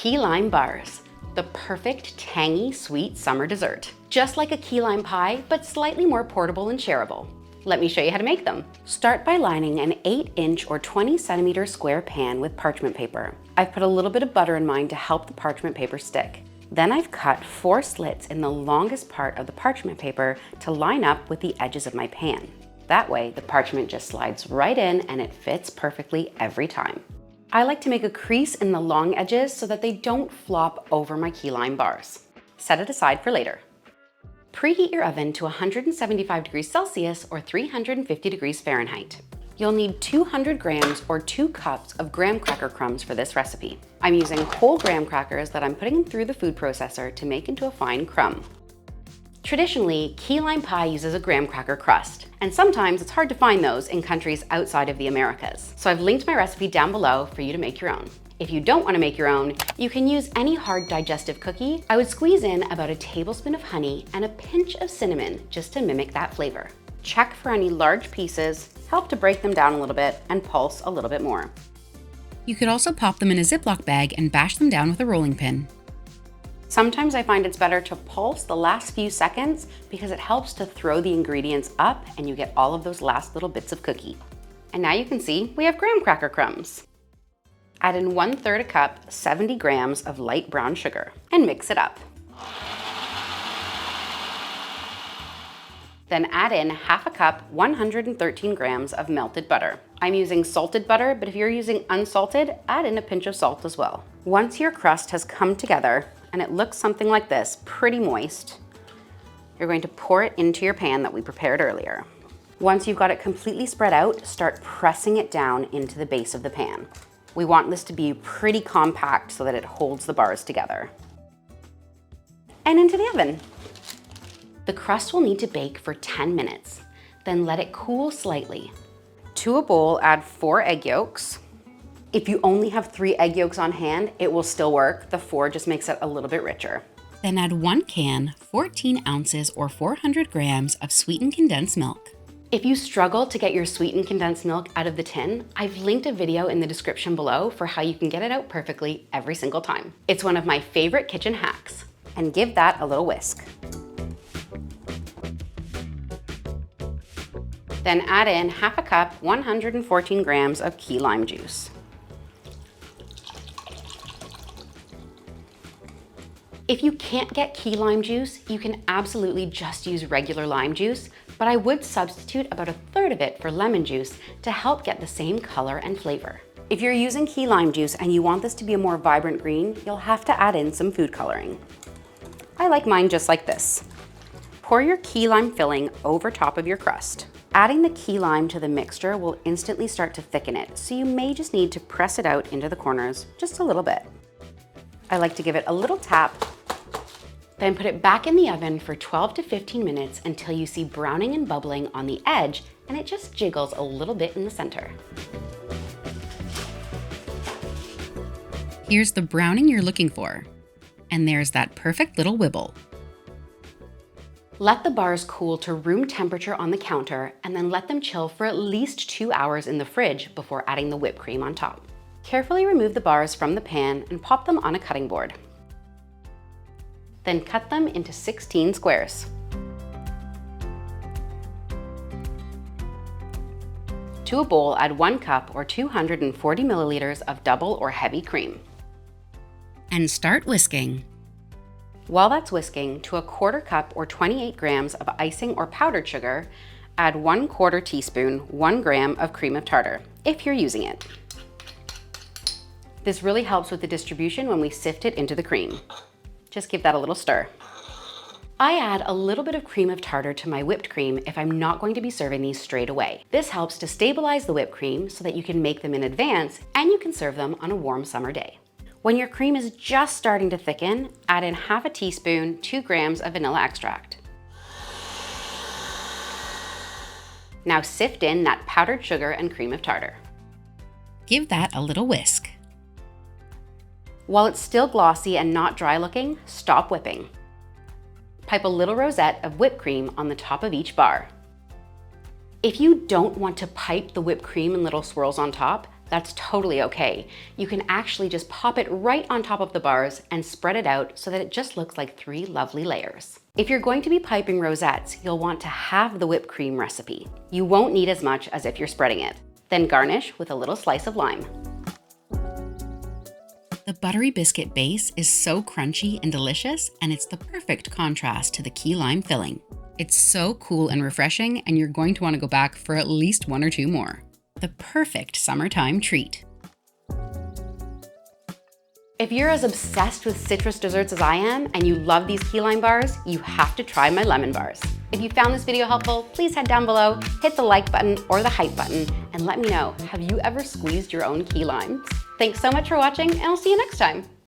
Key lime bars, the perfect tangy sweet summer dessert. Just like a key lime pie, but slightly more portable and shareable. Let me show you how to make them. Start by lining an 8-inch or 20-centimeter square pan with parchment paper. I've put a little bit of butter in mine to help the parchment paper stick. Then I've cut 4 slits in the longest part of the parchment paper to line up with the edges of my pan. That way, the parchment just slides right in and it fits perfectly every time. I like to make a crease in the long edges so that they don't flop over my key lime bars. Set it aside for later. Preheat your oven to 175 degrees Celsius or 350 degrees Fahrenheit. You'll need 200 grams or 2 cups of graham cracker crumbs for this recipe. I'm using whole graham crackers that I'm putting through the food processor to make into a fine crumb. Traditionally, key lime pie uses a graham cracker crust, and sometimes it's hard to find those in countries outside of the Americas. So I've linked my recipe down below for you to make your own. If you don't want to make your own, you can use any hard digestive cookie. I would squeeze in about a tablespoon of honey and a pinch of cinnamon just to mimic that flavor. Check for any large pieces, help to break them down a little bit, and pulse a little bit more. You could also pop them in a Ziploc bag and bash them down with a rolling pin. Sometimes I find it's better to pulse the last few seconds because it helps to throw the ingredients up and you get all of those last little bits of cookie. And now you can see we have graham cracker crumbs. Add in 1/3 a cup, 70 grams of light brown sugar, and mix it up. Then add in 1/2 cup, 113 grams of melted butter. I'm using salted butter, but if you're using unsalted, add in a pinch of salt as well. Once your crust has come together and it looks something like this, pretty moist, you're going to pour it into your pan that we prepared earlier. Once you've got it completely spread out, start pressing it down into the base of the pan. We want this to be pretty compact so that it holds the bars together. And into the oven. The crust will need to bake for 10 minutes, then let it cool slightly. To a bowl, add 4 egg yolks. If you only have 3 egg yolks on hand, it will still work. The 4 just makes it a little bit richer. Then add 1 can, 14 ounces or 400 grams of sweetened condensed milk. If you struggle to get your sweetened condensed milk out of the tin, I've linked a video in the description below for how you can get it out perfectly every single time. It's one of my favorite kitchen hacks. And give that a little whisk. Then add in 1/2 cup, 114 grams of key lime juice. If you can't get key lime juice, you can absolutely just use regular lime juice, but I would substitute about 1/3 of it for lemon juice to help get the same color and flavor. If you're using key lime juice and you want this to be a more vibrant green, you'll have to add in some food coloring. I like mine just like this. Pour your key lime filling over top of your crust. Adding the key lime to the mixture will instantly start to thicken it, so you may just need to press it out into the corners just a little bit. I like to give it a little tap, then put it back in the oven for 12 to 15 minutes until you see browning and bubbling on the edge and it just jiggles a little bit in the center. Here's the browning you're looking for. And there's that perfect little wibble. Let the bars cool to room temperature on the counter and then let them chill for at least 2 hours in the fridge before adding the whipped cream on top. Carefully remove the bars from the pan and pop them on a cutting board. Then cut them into 16 squares. To a bowl, add 1 cup or 240 milliliters of double or heavy cream. And start whisking. While that's whisking, to a 1/4 cup or 28 grams of icing or powdered sugar, add 1/4 teaspoon, 1 gram of cream of tartar, if you're using it. This really helps with the distribution when we sift it into the cream. Just give that a little stir. I add a little bit of cream of tartar to my whipped cream if I'm not going to be serving these straight away. This helps to stabilize the whipped cream so that you can make them in advance and you can serve them on a warm summer day. When your cream is just starting to thicken, add in 1/2 teaspoon, 2 grams of vanilla extract. Now sift in that powdered sugar and cream of tartar. Give that a little whisk. While it's still glossy and not dry looking, stop whipping. Pipe a little rosette of whipped cream on the top of each bar. If you don't want to pipe the whipped cream in little swirls on top, That's totally okay. You can actually just pop it right on top of the bars and spread it out so that it just looks like 3 lovely layers. If you're going to be piping rosettes, you'll want to have the whipped cream recipe. You won't need as much as if you're spreading it. Then garnish with a little slice of lime. The buttery biscuit base is so crunchy and delicious, and it's the perfect contrast to the key lime filling. It's so cool and refreshing, and you're going to want to go back for at least 1 or 2 more. The perfect summertime treat. If you're as obsessed with citrus desserts as I am and you love these key lime bars, you have to try my lemon bars. If you found this video helpful, please head down below, hit the like button or the hype button, and let me know, have you ever squeezed your own key limes? Thanks so much for watching, and I'll see you next time.